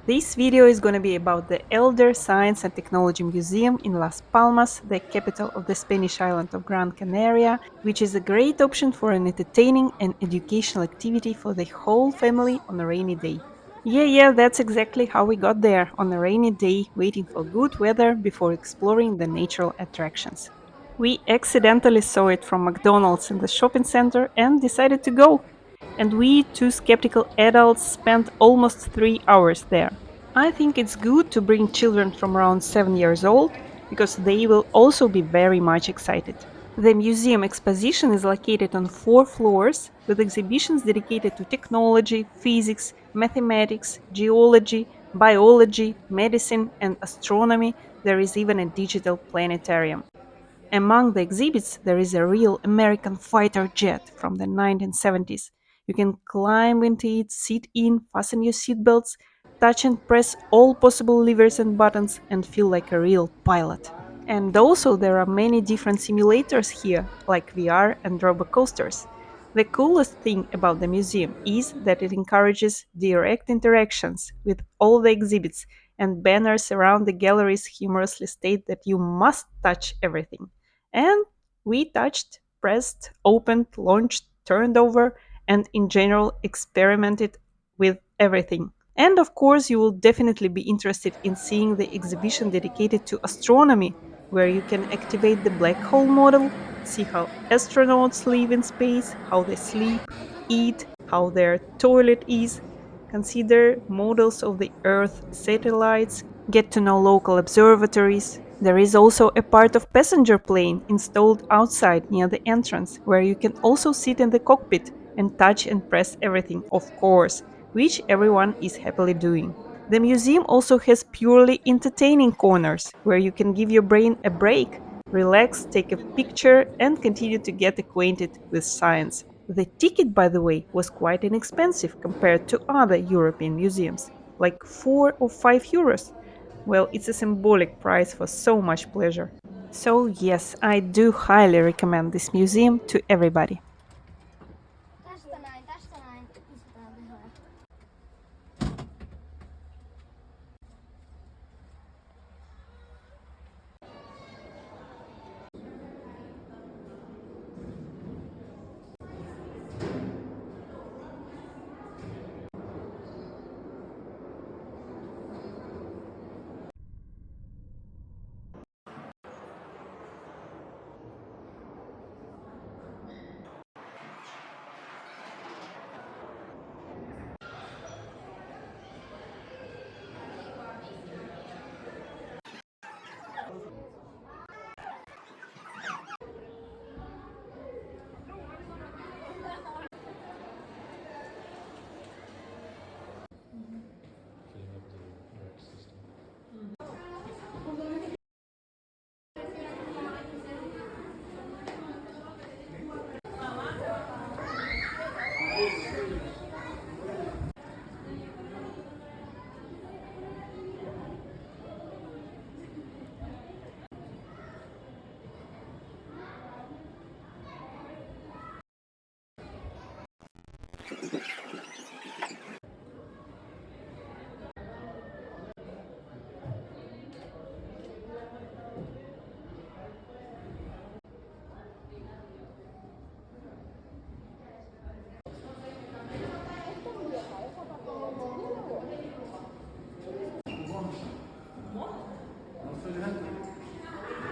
This video is going to be about the Elder Science and Technology Museum in Las Palmas, the capital of the Spanish island of Gran Canaria, which is a great option for an entertaining and educational activity for the whole family on a rainy day. Yeah, that's exactly how we got there, on a rainy day, waiting for good weather before exploring the natural attractions. We accidentally saw it from McDonald's in the shopping center and decided to go. And we, two skeptical adults, spent almost 3 hours there. I think it's good to bring children from around 7 years old because they will also be very much excited. The museum exposition is located on 4 floors with exhibitions dedicated to technology, physics, mathematics, geology, biology, medicine, and astronomy. There is even a digital planetarium. Among the exhibits, there is a real American fighter jet from the 1970s. You can climb into it, sit in, fasten your seatbelts, touch and press all possible levers and buttons, and feel like a real pilot. And also, there are many different simulators here, like VR and roller coasters. The coolest thing about the museum is that it encourages direct interactions with all the exhibits, and banners around the galleries humorously state that you must touch everything. And we touched, pressed, opened, launched, turned over, and in general experimented with everything. And of course, you will definitely be interested in seeing the exhibition dedicated to astronomy, where you can activate the black hole model, see how astronauts live in space, how they sleep, eat, how their toilet is, consider models of the Earth satellites, get to know local observatories. There is also a part of passenger plane installed outside near the entrance, where you can also sit in the cockpit and touch and press everything, of course, which everyone is happily doing. The museum also has purely entertaining corners where you can give your brain a break, relax, take a picture, and continue to get acquainted with science. The ticket, by the way, was quite inexpensive compared to other European museums, like 4 or 5 euros. Well, it's a symbolic price for so much pleasure. So, yes, I do highly recommend this museum to everybody. Tästä näin istutaan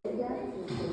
tehdään.